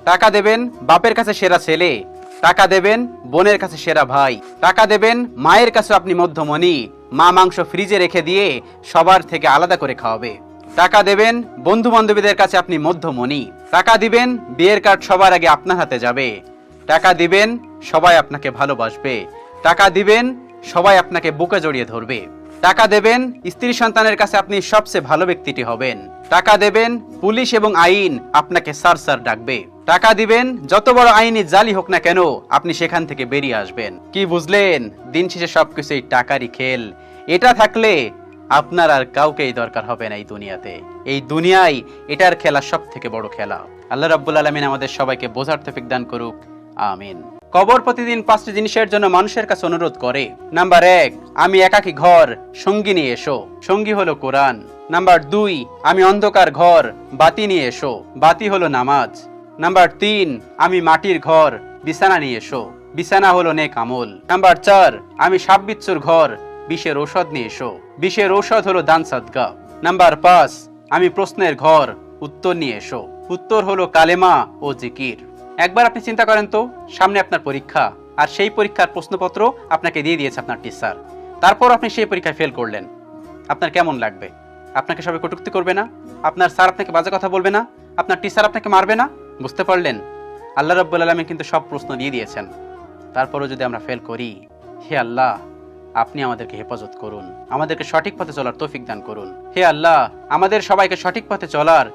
টাকা দেবেন বাপের কাছে সেরা ছেলে, টাকা দেবেন বোনের কাছে সেরা ভাই, টাকা দেবেন মায়ের কাছে আপনি মধ্যমণি, মা মাংস ফ্রিজে রেখে দিয়ে সবার থেকে আলাদা করে খাওয়াবে। টাকা দেবেন বন্ধু বান্ধবীদের কাছে আপনি মধ্যমণি, টাকা দিবেন বিয়ের কার্ড সবার আগে আপনার হাতে যাবে, টাকা দিবেন সবাই আপনাকে ভালোবাসবে, টাকা দিবেন সবাই আপনাকে বুকে জড়িয়ে ধরবে, টাকা দেবেন স্ত্রী সন্তানের কাছে আপনি সবচেয়ে ভালো ব্যক্তিটি হবেন, টাকা দেবেন পুলিশ এবং আইন আপনাকে স্যার স্যার ডাকবে, টাকা দিবেন যত বড় আইনি জালি হোক না কেন আপনি সেখান থেকে বেরিয়ে আসবেন। কি বুঝলেন? দিন শেষে সবকিছু এই টাকারই খেল। এটা থাকলে আপনার আর কাউকেই দরকার হবে না এই দুনিয়াতে। এই দুনিয়ায় এটার খেলা সব থেকে বড় খেলা। আল্লাহ রাব্বুল আলামিন আমাদের সবাইকে বোঝার তৌফিক দান করুক, আমিন। কবর প্রতিদিন 5টি জিনিসের জন্য মানুষের কাছে অনুরোধ করে। নাম্বার 1, আমি একাকী ঘর, সঙ্গী নিয়ে এসো, সঙ্গী হলো কোরআন। নাম্বার 2, আমি অন্ধকার ঘর, বাতি নিয়ে এসো, বাতি হলো নামাজ। নাম্বার 3, আমি মাটির ঘর, বিছানা নিয়ে এসো, বিছানা হলো নেক আমল। নাম্বার 4, আমি সাপ বিচ্ছুর ঘর, বিষের ঔষধ নিয়ে এসো, বিষের ঔষধ হলো দান সাদকা। নাম্বার 5, আমি প্রশ্নের ঘর, উত্তর নিয়ে এসো, উত্তর হলো কালেমা ও জিকির। একবার আপনি চিন্তা করেন তো, সামনে আপনার পরীক্ষা, আর সেই পরীক্ষার প্রশ্নপত্র আপনাকে দিয়ে দিয়েছে আপনার টিচার, তারপর আপনি সেই পরীক্ষায় ফেল করলেন, আপনার কেমন লাগবে? আপনাকে সবাই কটূক্তি করবে না? আপনার স্যার আপনাকে বাজে কথা বলবে না? আপনার টিচার আপনাকে মারবে না? বুঝতে পারলেন? আল্লাহ রাব্বুল আলামিন কিন্তু সব প্রশ্ন দিয়ে দিয়েছেন, তারপরও যদি আমরা ফেল করি, হে আল্লাহ আপনি আমাদেরকে হেফাজত করুন, আমাদেরকে সঠিক পথে চলার তৌফিক দান করুন। হে আল্লাহ আমাদের সবাইকে সঠিক পথে চলার